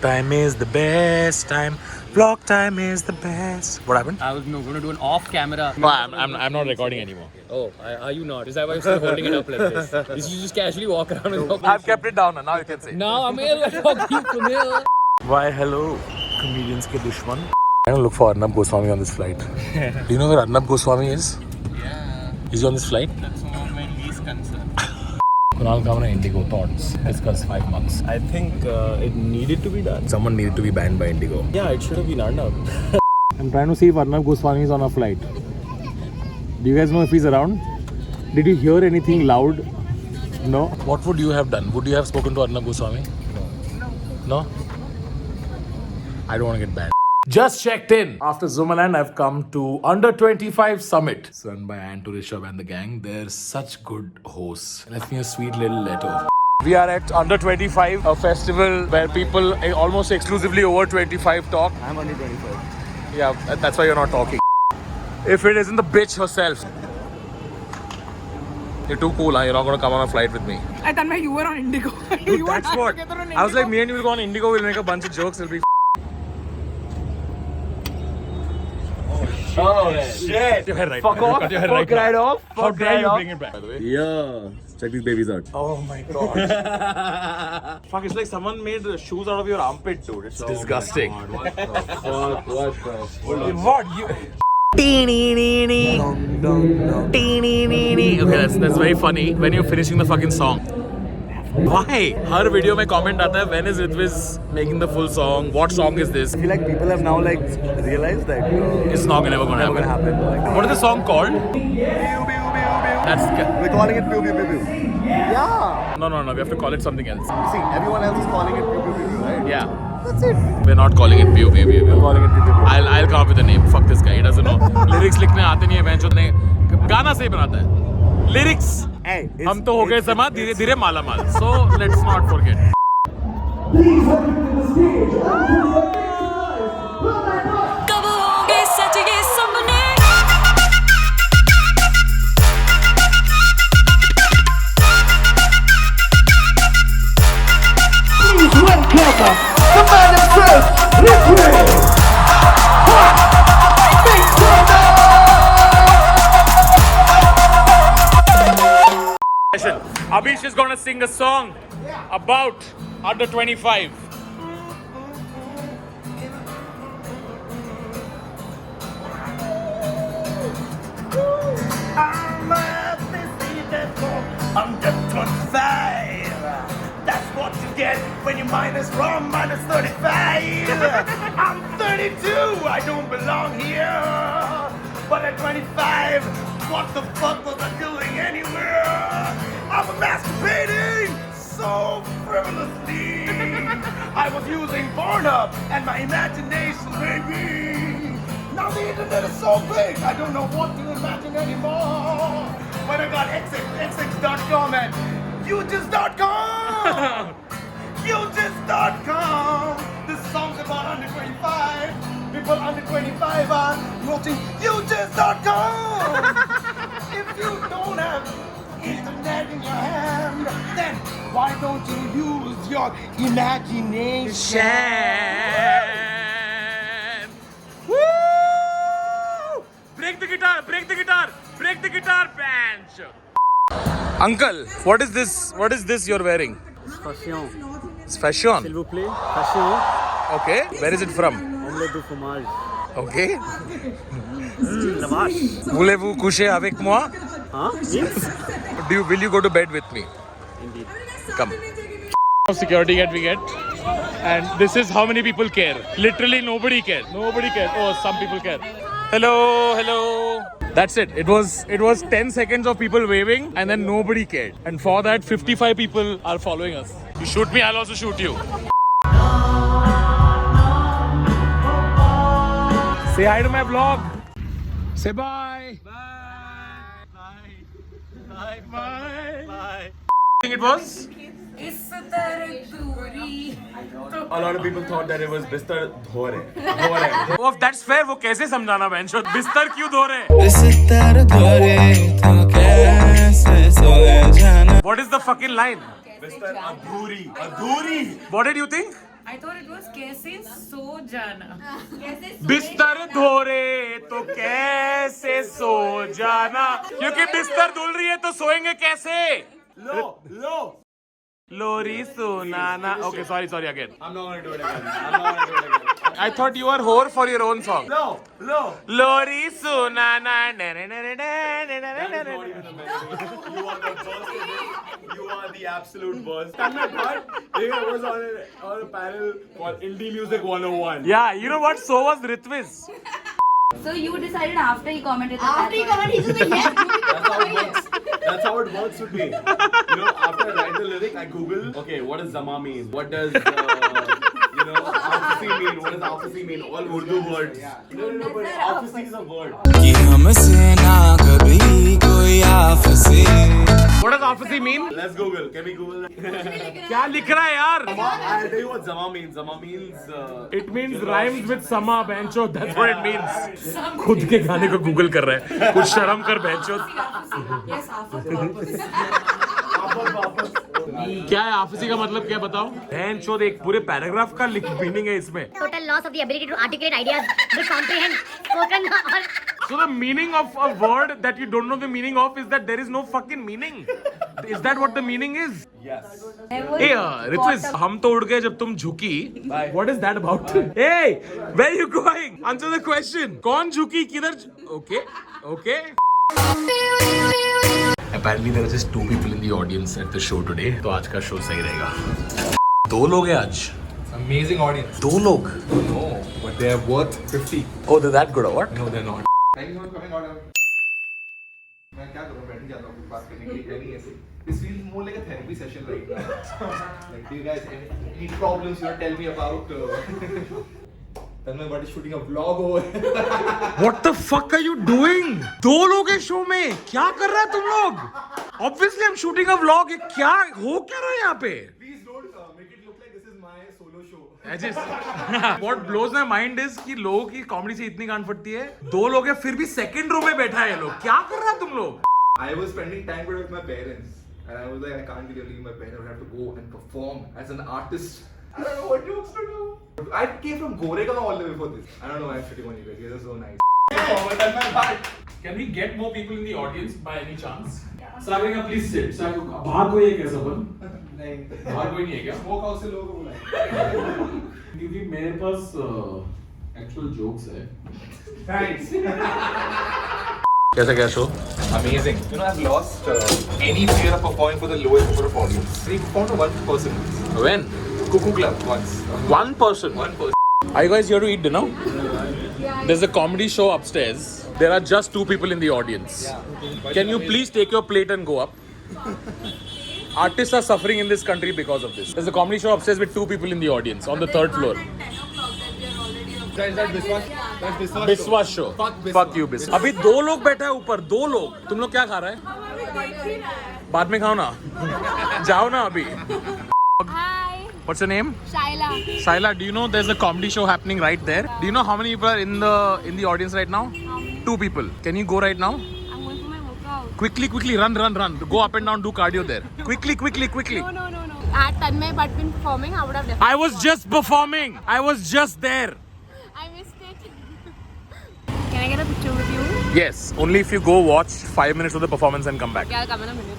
time is the best time. Vlog time is the best. What happened? I was going to do an off-camera. No, I'm not recording anymore. Oh, are you not? Is that why you're still holding it up like this? You should just casually walk around with your I've kept it down now you can say. Now, Amir, we're talking to Amir. Why hello, comedians ke dushman. I'm gonna look for Arnab Goswami on this flight. Do you know where Arnab Goswami is? Yeah, Is he on this flight? that's one of my least concerns. Kunal Kamra, Indigo thoughts. Discuss 5 marks. I think it needed to be done. Someone needed to be banned by Indigo. Yeah, it should have been Arnab. I'm trying to see if Arnab Goswami is on a flight. Do you guys know if he's around? Did you hear anything loud? No? What would you have done? Would you have spoken to Arnab Goswami? No? I don't want to get banned. Just checked in. After Zomaland, I've come to Under 25 Summit. It's run by Anto Rishabh and the gang. They're such good hosts. Left me a sweet little letter. We are at Under 25, a festival where people almost exclusively over 25 talk. I'm under 25. Yeah, that's why you're not talking. If it isn't the bitch herself. You're too cool, huh? You're not going to come on a flight with me. I thought you were on Indigo. Dude, that's what. I was like, me and you will go on Indigo, we'll make a bunch of jokes, it'll be Oh shit! your head right. Fuck off! Cut your head Fuck right off! How Fuck dare right you off! bring it back, by the way? Yeah. Check these babies out. Oh my god. Fuck, it's like someone made shoes out of your armpit, dude. It's disgusting. What the fuck? What the fuck? What? You... Okay, that's very funny when you're finishing the fucking song. Why? Her video में comment आता है when is Ritviz making the full song? What song is this? I feel like people have now realized that It's not never gonna happen. Like, What is the song called? That's we're calling it pew pew pew pew. Yeah. no. We have to call it something else. See, everyone else is calling it pew pew pew pew, right? Yeah. That's it. We're not calling it pew pew pew pew. Calling it pew pew pew. I'll come up with a name. Fuck this guy. He doesn't know. Lyrics लिखने आते नहीं है बेंचो ने गाना सही बनाता है. Lyrics. Hey, हम तो हो गए समा धीरे धीरे माला माल. So let's not forget. कब होंगे सच ये सपने Please welcome the man himself, Ritviz. Big Abhish is gonna sing a song about under 25. I'm under 25. That's what you get when you minus from minus 35. I'm 32. I don't belong here. But at 25, what the fuck was I doing anywhere? I'm masturbating so frivolously. I was using Pornhub and my imagination, baby. Now the internet is so big, I don't know what to imagine anymore. But I got xx.com and ujust.com. Ujust.com. This song's about under 25. People under 25 are watching ujust.com. If you don't have internet in your hand, then why don't you use your imagination? Break the guitar, band. Uncle, what is this you're wearing? Fashion. It's fashion. S'il vous plaît. Fashion. Okay, where is it from? Omelette de fromage. Okay. La vache. Voulez-vous coucher avec moi? Huh? Yes. Will you go to bed with me? Indeed. Come. Security guard we get. And this is how many people care. Literally nobody cares. Nobody cares. Oh, some people care. Hello. That's it. It was 10 seconds of people waving and then nobody cared. And for that, 55 people are following us. You shoot me, I'll also shoot you. Say hi to my vlog. Say bye. Bye. Think it was? इस तरह दूरी A lot of people thought that it was Bistar Dhore. Oh, that's fair. वो कैसे समझाना बेंचो? बिस्तर क्यों धो रहे? What is the fucking line? Bistar Adhuri. What did you think? I thought it was कैसे सो जाना. बिस्तर धोरे तो कैसे सो जाना क्योंकि बिस्तर धुल रही है तो सोएंगे कैसे Low. लोरी सुनाना okay sorry again I'm not gonna do it again. I'm not gonna do it again. I thought you were whore for your own song Low. लोरी सुनाना That is not even a melody. You are the boss in it. You are the absolute boss. And my part, I was on a panel called Indie Music 101. yeah you know what so was Ritviz So you decided after he commented that. After he commented, he's just like, yes. That's how it works. That's how it works with me. You know, after I write the lyric, I Google, okay, what does Zama mean? What does, Afasi mean? What does Afasi mean? All Urdu words. No, but Afasi is a word. कि हमसे ना कभी कोई आपसे what does Afasi mean Let's Google. Can we Google that? क्या लिख रहा है यार I'll tell you what Zama means. Zama means... it means rhymes with sama bencho that's what it means खुद के गाने को गूगल कर रहा है कुछ शर्म कर bencho Yes, after. क्या है आफसी का मतलब क्या बताओ bencho एक पूरे पैराग्राफ का मीनिंग है इसमें total loss of the ability to articulate ideas to comprehend spoken or so the meaning of a word that you don't know the meaning of is that there is no fucking meaning is that what the meaning is Yes. hey Ritviz हम तो उड़ गए जब तुम झुकी what is that about hey where are you going answer the question कौन झुकी किधर okay apparently there are just 2 people in the audience at the show today तो आज का शो सही रहेगा 2 लोग हैं आज Amazing audience. 2 लोग No, but they are worth 50. oh they're that good or what No, they're not. Thank you for coming out. मैं क्या करूँ बैठ ही जाता हूँ बात करने के लिए नहीं ऐसे. This feels more like a therapy session right now. Like, do you guys any problems you want to tell me about? Tanmay Bhatt is shooting a vlog over. What the fuck are you doing? 2 लोग हैं show में क्या कर रहा है तुम लोग Obviously I'm shooting a vlog ये क्या हो क्या रहा है यहाँ पे Please don't make it look like this is my solo show. What blows my mind is कि लोगों की कॉमेडी से इतनी गांड फटती है 2 लोग हैं फिर भी सेकंड रो में बैठा है ये लोग क्या कर रहा है तुम लोग I was spending time with my parents, and I was like, I can't be leaving my parents. I have to go and perform as an artist. I don't know what jokes to do. I came from Goregaon all the way for this. I don't know why I'm shitting on you guys. You guys are so nice. Can we get more people in the audience by any chance? Sagarika, please sit. बाहर कोई है क्या सबन? नहीं. बाहर कोई नहीं है क्या? Smoke house से लोगों को बुलाएं. क्योंकि मेरे पास actual jokes है. Thanks. कैसा क्या show? Amazing. You know, I've lost any fear of performing for the lowest number of audience. We performed to one person. When? Cuckoo Club once. One person. One person. Are you guys here to eat dinner? There's a comedy show upstairs. There are just 2 people in the audience. Can you please take your plate and go up? Artists are suffering in this country because of this. There's a comedy show upstairs with 2 people in the audience on the 3rd floor. Biswas show. Fuck you, Biswas. अभी 2 लोग बैठे हैं ऊपर 2 लोग. तुम लोग क्या खा रहे हैं? बाद में खाओ ना. जाओ ना अभी. Hi, What's your name? Shaila. Shaila, do you know there's a comedy show happening right there? Do you know how many people are in the audience right now? 2 people. Can you go right now? I'm going for my workout. Quickly, run. Go up and down, do cardio there. Quickly. No. Had Tanmay Bhatt been performing, I would have definitely. I was just performing. I was just there. I missed it. Can I get a picture with you? Yes, only if you go watch 5 minutes of the performance and come back. Yeah, I'll come in a minute.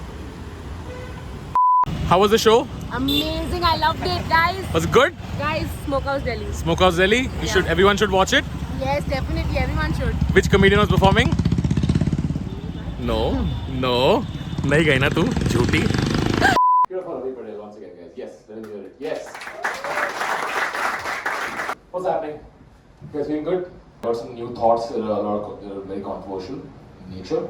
How was the show? Amazing, I loved it, guys. Was it good? Guys, Smokehouse Delhi. Smokehouse Delhi? Everyone should watch it. Yes, definitely, everyone should. Which comedian was performing? No. नहीं गई ना तू झूठी. Once again, guys. Yes, let me hear it. Yes. What's happening? You guys feeling good? Got some new thoughts that are very controversial in nature.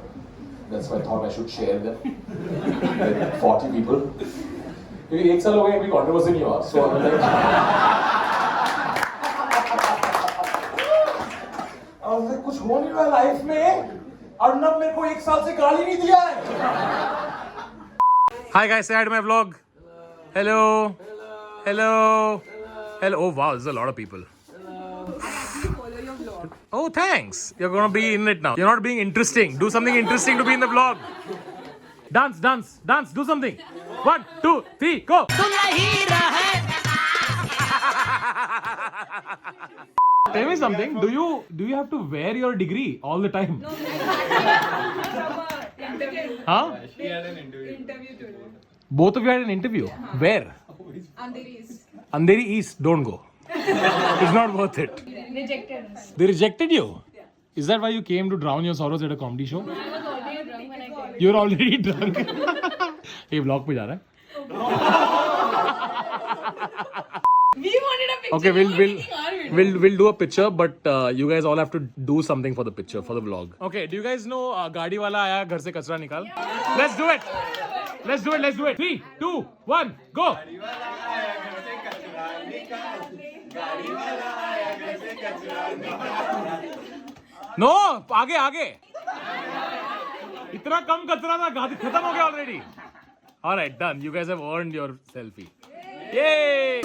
That's why I thought I should share them with 40 people. क्योंकि 1 साल हो गए अभी controversy नहीं हुआ. So I'm like, I was like कुछ हो नहीं रहा लाइफ में. अर्नब मेरे को 1 साल से गाली नहीं दिया है. Hi guys, say hi to my vlog. Hello. Oh wow, there's a lot of people. Oh thanks. You're gonna be in it now. You're not being interesting. Do something interesting to be in the vlog. Dance. Do something. 1, 2, 3, go. Tell me something. Do you have to wear your degree all the time? Huh? She had an interview today. Both of you had an interview. Where? Andheri East. Don't go. It's not worth it. Rejected us. They rejected you. Is that why you came to drown your sorrows at a comedy show? I was already drunk when I came. You're already drunk. ये vlog पे जा रहा है. We wanted a picture. Okay, we'll do a picture, but you guys all have to do something for the picture, for the vlog. Okay, do you guys know गाड़ी वाला आया घर से कचरा निकाल? Let's do it. 3, 2, 1, go. No, आगे. इतना कम कचरा था, गाड़ी खत्म हो गया already. All right, done. You guys have earned your selfie. Yay!